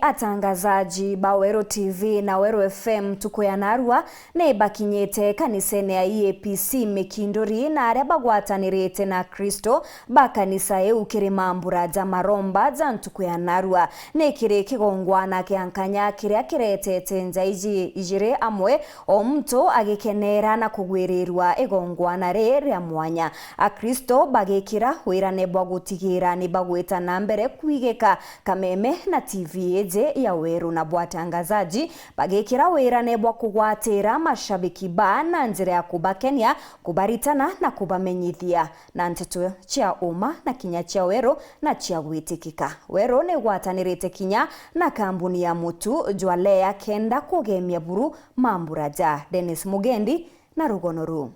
atangazaji ba Weru TV na Weru FM tukuyanarua ne bakinyete kanisene ya EAPC Mekindori na aria bagwatanirite na Kristo ba kanisa ukiri mambura za maromba za ntukuyanarua ne kire kigongwana kiankanya kiria kiretete nzaiji ijire amwe o mtu agikenera na kugwirirwa igongwana ria mwanya a Kristo bagekira wirane bwa gutigira ni bagweta na mbere kwigeka kameme na TV eje ya Weru na bwatangazaji bagekira wirane bwa kugwatira mashabiki ba na nzira ya kubakenia kubaritana na kubamenyithia na nteto chia uma na kinya chia Weru na chia gwitikika. Weru ne gwatanirite kinya na kambuni ya mutu jwalea kenda kugemia buru mamburaja. Dennis Mugendi na Rugonoru.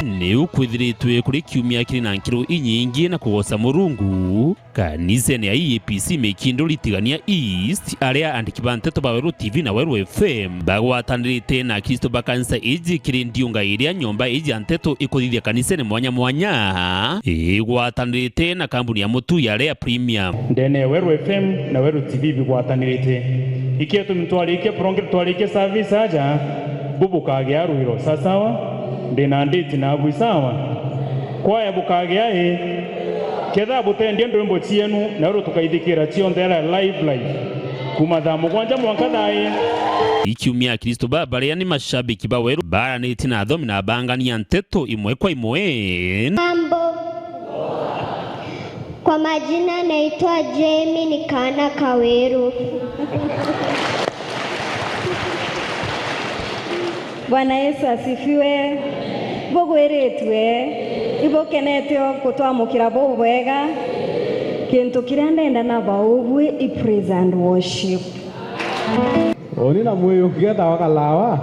Neu kwithiritwe kuri kiumia kiri na nkiro inyingi na kugosa Murungu kanisa ya EAPC Mekindori tigania East aria andiki ba nteto ba Weru TV na Weru FM bagwatanirite na Kristo ba kanisa eji kiri ndiunga iria nyomba eji nteto ikuthithia kanisa ne mwanya mwanya igwatanirite na kambuni ya mutu ya Lea Premium ndene Weru FM na Weru TV bigwatanirite ikietu mtwalike program twalike service aja bubuka ya ruiro sasawa ndina nditi na abuisawa kwa ya bukagea ketha butendie ndwimbo cienu na ru tukaithikira cionthera live kumathamu kwanja mwankadai ikiumia Kristo baba ria ni mashabiki ba Weru baranite na thomi na bangania nteto imwe kwa imwe. Mambo, kwa majina naitwa Jamie Nikana Kaweru. Bwana Yesu asifiwe. Bogweretwe ibokenetyo kutwamukira bo bwega kintu kiria ndenda na baubwe I praise and worship. Oni na mweyo kieta wakalawa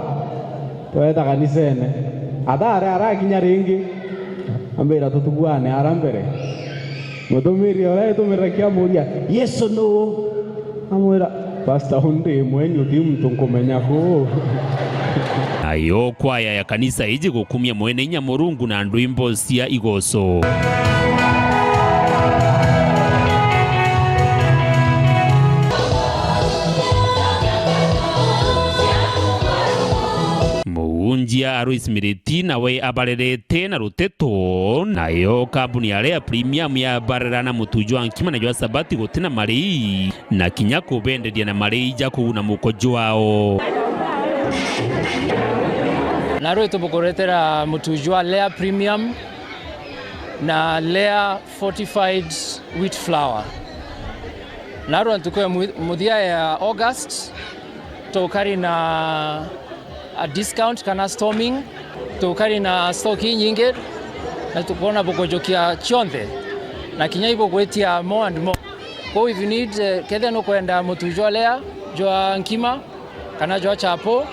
toeta kanisene adare arakinya ringi ambira tutugwane arambere mutumiri ora tumira kia muria Yesu no amwira pastor hunde mwenyu timu kumenya ko ayo kwaya ya kanisa iji gukumia mwene inya Murungu na ndwimbo cia igoso. Muunjia Arois Miriti na we abarerete na ruteto nayo kambuni ya Lea Premium ya barerana mutujwa nkima na jwa sabati gotina marei na kinya kubenderia na marei ja kuuna mukojo wao. Naro tubukoretera mutujwa Lea Premium na Lea Fortified Wheat Flour. Naro antukoe mudia ya August tukari na a discount kana storming tukari na stock nyingi na tukona bukojokia chonde na kinya ibo kwetia more and more. So if you need kethe no kwenda mutujwa Lea jwa nkima kana jwa chapo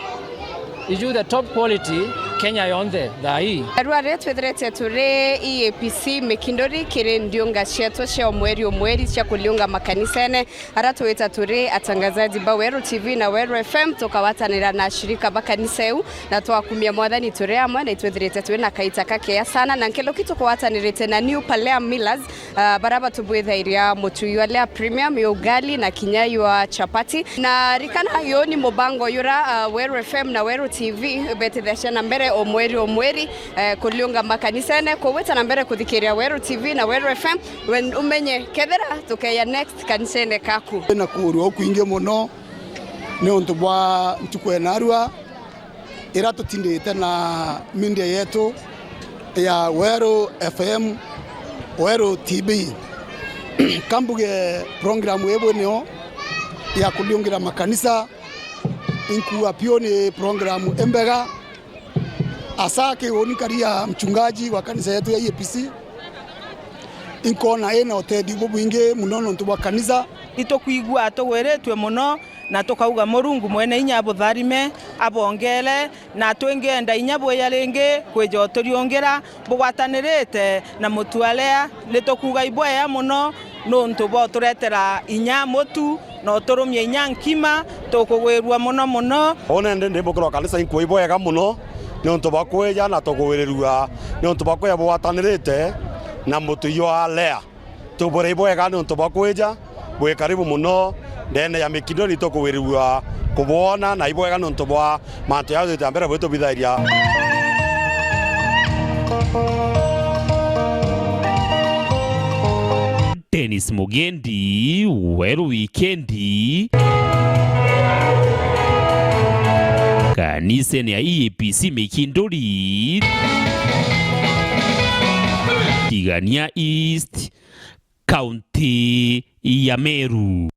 iju the top quality Kenya yonde dai arware twetherete turi EAPC Mekindori kiri ndiunga cietu cia omweri cia kuliunga makanisene ara twita turi atangazaji ba Weru TV na Weru FM tukawatanira na shirika ba kanisa eu na twakumia mwathani turi amwe na twetherete turi na kaita kake sana na nkelo kitu kwatanirite na New Palea Millers baraba tubwithairia mutuywa Lea Premium yo ugali na kinyayo wa chapati na rikana yoni mobango yura Weru FM na Weru TV betethesha na mbere omweri kuliunga makanisene kuweta na mbere kuthikiria Weru TV na Weru FM when umenye kethera tukeya next kanisene kaku na kurwa kuinge muno ne onto bwa ntukwenarua ira tutindite na media yetu ya Weru FM Weru TV kambuge program weboneo ya kuliungira makanisa inku apioni program embega asake onikaria mchungaji wa kanisa yetu ya EAPC inkona ena otedi bubwinge munono ntubwa kanisa itokwigwa togweretwe muno na tukauga Murungu mwene inya butharime abongele na twengenda inya boya renge kwejotoriongera bugwatanirite na mutualea nitukuga iboya muno no ntubo turetera inya motu no turumye inya nkima tukugwirwa muno muno onende ndimukirwa kanisa inkuibwega muno ni untu bakweja na tugwirwa ni untu bakweja bwatanirite na mutuyo alea tubore ibwega ni untu bakweja bwe karibu muno ndene ya Mikindori tukugwirwa kubona na ibwega ni untu bwa mantu ya tutambera bwetu bithairia Dennis Mugendi, Weru Wikendi. Kanisa ya EAPC Mikindori Tigania East, County ya Meru.